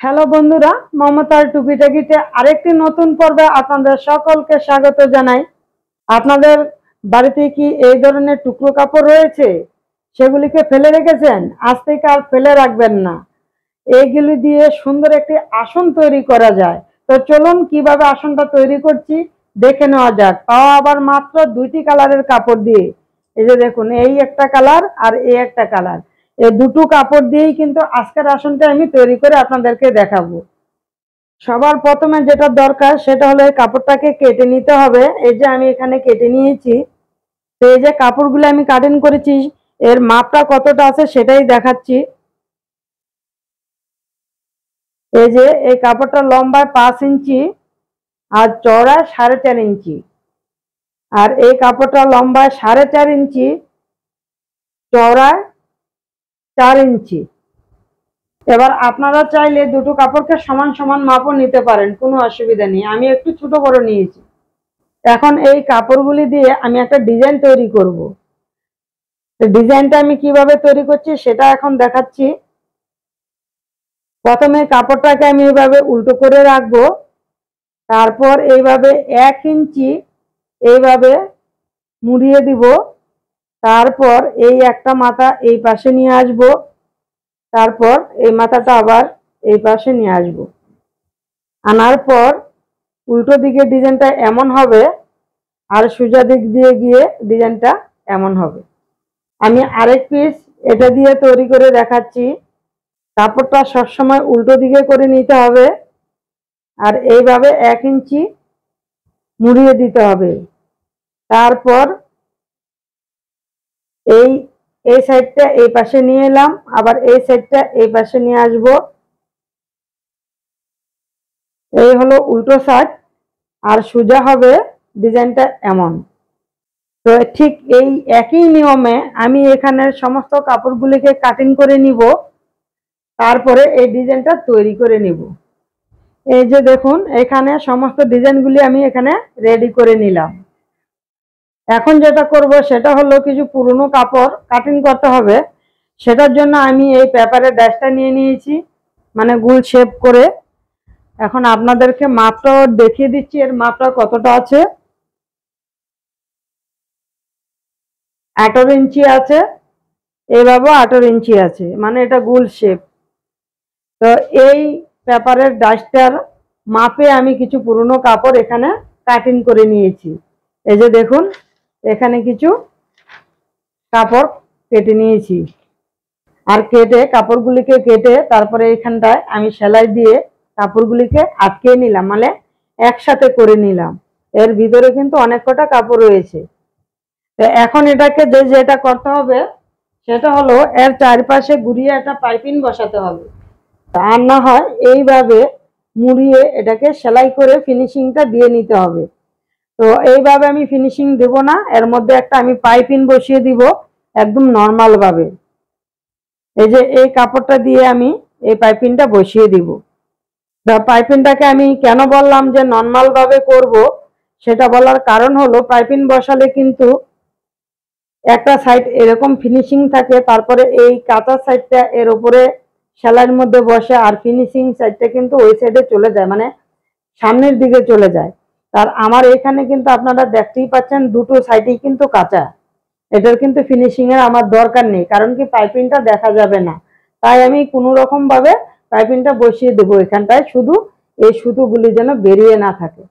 Hello বন্ধুরা, মমতার টুকিটাকিতে আরেকটি নতুন পর্বে আপনাদের সকলকে স্বাগত জানাই। আপনাদের বাড়িতে কি এই ধরনের টুকরো কাপড় রয়েছে? সেগুলিকে ফেলে রেখেছেন? আজ থেকে আর ফেলে রাখবেন না। এইগুলি দিয়ে সুন্দর একটি আসন তৈরি করা যায়। তো চলুন কিভাবে আসনটা তৈরি করছি দেখে নেওয়া যাক, তাও আবার মাত্র দুইটি কালারের কাপড় দিয়ে। এই যে দেখুন, এই একটা কালার আর এই একটা কালার, এই দুটো কাপড় দিয়েই কিন্তু আজকের আসনটা আমি তৈরি করে আপনাদেরকে দেখাবো। সবার প্রথমে যেটা দরকার সেটা হলো এই কাপড়টাকে কেটে নিতে হবে। এই যে আমি এখানে কেটে নিয়েছি। তো এই যে কাপড়গুলো আমি কাটিং করেছি, এর মাপটা কতটা আছে সেটাই দেখাচ্ছি। এই যে এই কাপড়টা লম্বায় 5 ইঞ্চি আর চওড়ায় 4.5 ইঞ্চি, আর এই কাপড়টা লম্বায় 4.5 ইঞ্চি, চওড়ায় 4 ইঞ্চি। এবার আপনারা চাইলে দুটো কাপড়কে সমান সমান মাপও নিতে পারেন, কোনো অসুবিধা নেই। আমি একটু ছোট বড় নিয়েছি। এখন এই কাপড়গুলি দিয়ে আমি একটা ডিজাইন তৈরি করব। ডিজাইনটা আমি কিভাবে তৈরি করছি সেটা এখন দেখাচ্ছি। প্রথমে কাপড়টাকে আমি এইভাবে উল্টো করে রাখবো, তারপর এইভাবে 1 ইঞ্চি এইভাবে মুড়িয়ে দিব, তারপর এই একটা মাথা এই পাশে নিয়ে আসব, তারপর এই মাথাটা আবার এই পাশে নিয়ে আসব। আনার পর উল্টো দিকে ডিজাইনটা এমন হবে, আর সোজা দিক দিয়ে গিয়ে ডিজাইনটা এমন হবে। আমি আরেক পিস এটা দিয়ে তৈরি করে দেখাচ্ছি। কাপড়টা সবসময় উল্টো দিকে করে নিতে হবে, আর এইভাবে 1 ইঞ্চি মুড়িয়ে দিতে হবে। তারপর এই এই সাইডটা এই পাশে নিয়ে এলাম, আবার এই সাইডটা এই পাশে নিয়ে আসব। এই হলো উল্টো সাইড, আর সোজা হবে ডিজাইনটা এমন। তো ঠিক এই একই নিয়মে আমি এখানের সমস্ত কাপড়গুলিকে কাটিং করে নিব, তারপরে এই ডিজাইনটা তৈরি করে নিব। এই যে দেখুন, এখানে সমস্ত ডিজাইনগুলি আমি এখানে রেডি করে নিলাম। এখন যেটা করব সেটা হলো কিছু পুরনো কাপড় কাটিং করতে হবে। সেটার জন্য আমি এই পেপারের ড্যাশটা নিয়ে নিয়েছি, মানে গোল শেপ করে। এখন আপনাদেরকে মাপটা দেখিয়ে দিচ্ছি, এর মাপটা কতটা আছে। 18 ইঞ্চি আছে, এইভাবে 18 ইঞ্চি আছে, মানে এটা গোল শেপ। তো এই পেপারের ডাস্টার মাপে আমি কিছু পুরনো কাপড় এখানে কাটিং করে নিয়েছি। এই যে দেখুন, এখানে কিছু কাপড় কেটে নিয়েছি, আর কেটে কাপড়গুলিকে কেটে তারপরে এখানটায় আমি সেলাই দিয়ে কাপড়গুলিকে আটকে নিলাম, মানে একসাথে করে নিলাম। এর ভিতরে কিন্তু অনেক কটা কাপড় রয়েছে। তো এখন এটাকে যেটা করতে হবে সেটা হলো এর চারপাশে ঘুরিয়ে একটা পাইপিং বসাতে হবে, আর না হয় এইভাবে মুড়িয়ে এটাকে সেলাই করে ফিনিশিংটা দিয়ে নিতে হবে। তো এইভাবে আমি ফিনিশিং দেব না, এর মধ্যে একটা আমি পাইপিং বসিয়ে দিব একদম নর্মাল ভাবে। এই যে এই কাপড়টা দিয়ে আমি এই পাইপিংটা বসিয়ে দিব। পাইপিংটাকে আমি কেন বললাম যে নর্মাল ভাবে করব, সেটা বলার কারণ হলো পাইপিং বসালে কিন্তু একটা সাইড এরকম ফিনিশিং থাকে, তারপরে এই কাঁচা সাইডটা এর উপরে সেলাইয়ের মধ্যে বসে, আর ফিনিশিং সাইডটা কিন্তু ওই সাইডে চলে যায়, মানে সামনের দিকে চলে যায়। আর আমার এখানে কিন্তু আপনারা দেখতেই পাচ্ছেন দুটো সাইডেই কিন্তু কাঁচা। এটার কিন্তু ফিনিশিং এর আমার দরকার নেই, কারণ কি পাইপিংটা দেখা যাবে না। তাই আমি কোনো রকম ভাবে পাইপিংটা বসিয়ে দেবো এখানটায়, শুধু এই সুতোগুলি যেন বেরিয়ে না থাকে।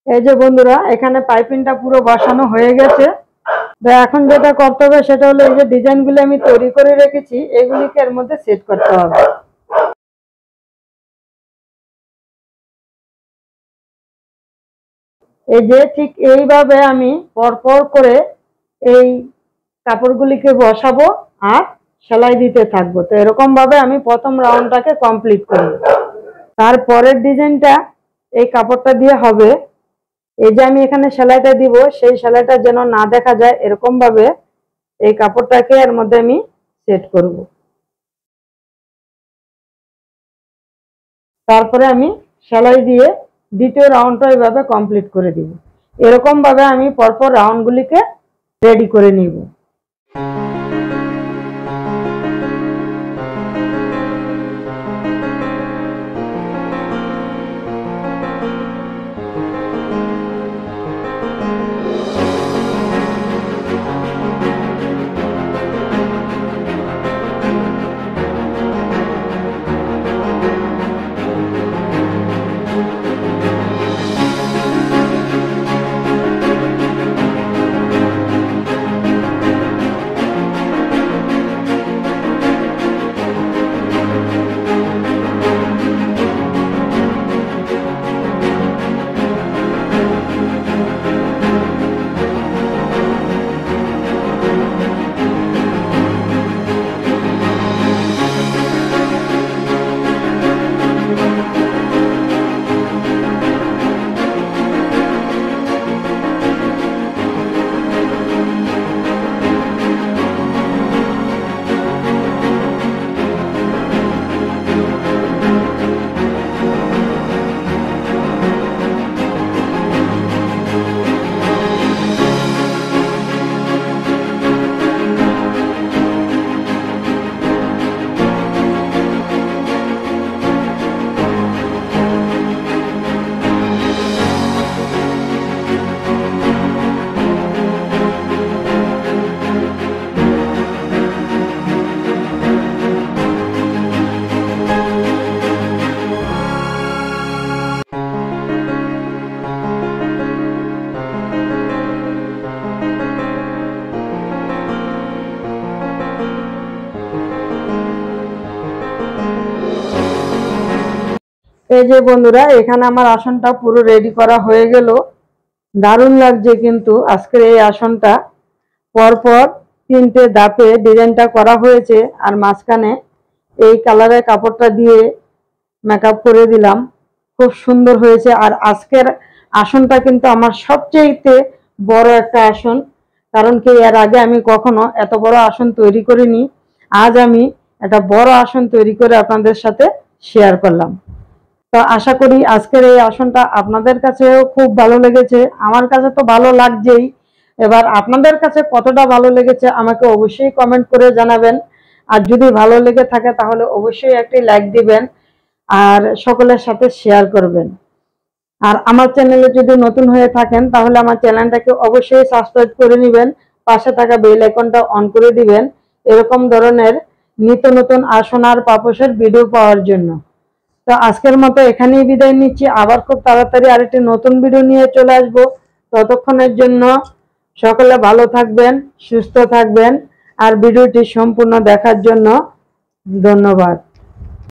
এই যে বন্ধুরা, এখানে পাইপিংটা পুরো বসানো হয়ে গেছে। তো এখন যেটা করতে হবে সেটা হলো এই যে ডিজাইনগুলো আমি তৈরি করে রেখেছি, এগুলিকে এর মধ্যে সেট করতে হবে। এই যে ঠিক এইভাবে আমি পরপর করে এই কাপড়গুলিকে বসাবো আর সেলাই দিতে থাকবো। তো এরকম ভাবে আমি প্রথম রাউন্ডটাকে কমপ্লিট করব। তারপরের ডিজাইনটা এই কাপড়টা দিয়ে হবে। এই যে আমি এখানে সেলাইটা দিব, সেই সেলাইটা যেন না দেখা যায় এরকম ভাবে এই কাপড়টাকে এর মধ্যে আমি সেট করব। তারপরে আমি সেলাই দিয়ে দ্বিতীয় রাউন্ডটা এইভাবে কমপ্লিট করে দিব। এরকম ভাবে আমি পরপর রাউন্ডগুলিকে রেডি করে নিব। এই যে বন্ধুরা, এখানে আমার আসনটা পুরো রেডি করা হয়ে গেল। দারুণ লাগছে কিন্তু আজকের এই আসনটা। পরপর 3টে ধাপে ডিজাইনটা করা হয়েছে আর মাঝখানে এই কালারের কাপড়টা দিয়ে মেকআপ করে দিলাম। খুব সুন্দর হয়েছে। আর আজকের আসনটা কিন্তু আমার সবচেয়ে বড় একটা আসন, কারণ কি এর আগে আমি কখনো এত বড় আসন তৈরি করিনি। আজ আমি একটা বড় আসন তৈরি করে আপনাদের সাথে শেয়ার করলাম। তো আশা করি আজকের এই আসনটা আপনাদের কাছেও খুব ভালো লেগেছে। আমার কাছে তো ভালো লাগছেই। এবার আপনাদের কাছে কতটা ভালো লেগেছে আমাকে অবশ্যই কমেন্ট করে জানাবেন। আর যদি ভালো লেগে থাকে তাহলে অবশ্যই একটি লাইক দিবেন আর সকলের সাথে শেয়ার করবেন। আর আমার চ্যানেলে যদি নতুন হয়ে থাকেন তাহলে আমার চ্যানেলটাকে অবশ্যই সাবস্ক্রাইব করে নেবেন, পাশে থাকা বেল আইকনটা অন করে দিবেন এরকম ধরনের নিত্য নতুন আসন আর পাপোশের ভিডিও পাওয়ার জন্য। তো আজকের মতো এখানেই বিদায় নিচ্ছি। আবার খুব তাড়াতাড়ি আরেকটি নতুন ভিডিও নিয়ে চলে আসবো। ততক্ষণের জন্য সকলে ভালো থাকবেন, সুস্থ থাকবেন। আর ভিডিওটি সম্পূর্ণ দেখার জন্য ধন্যবাদ।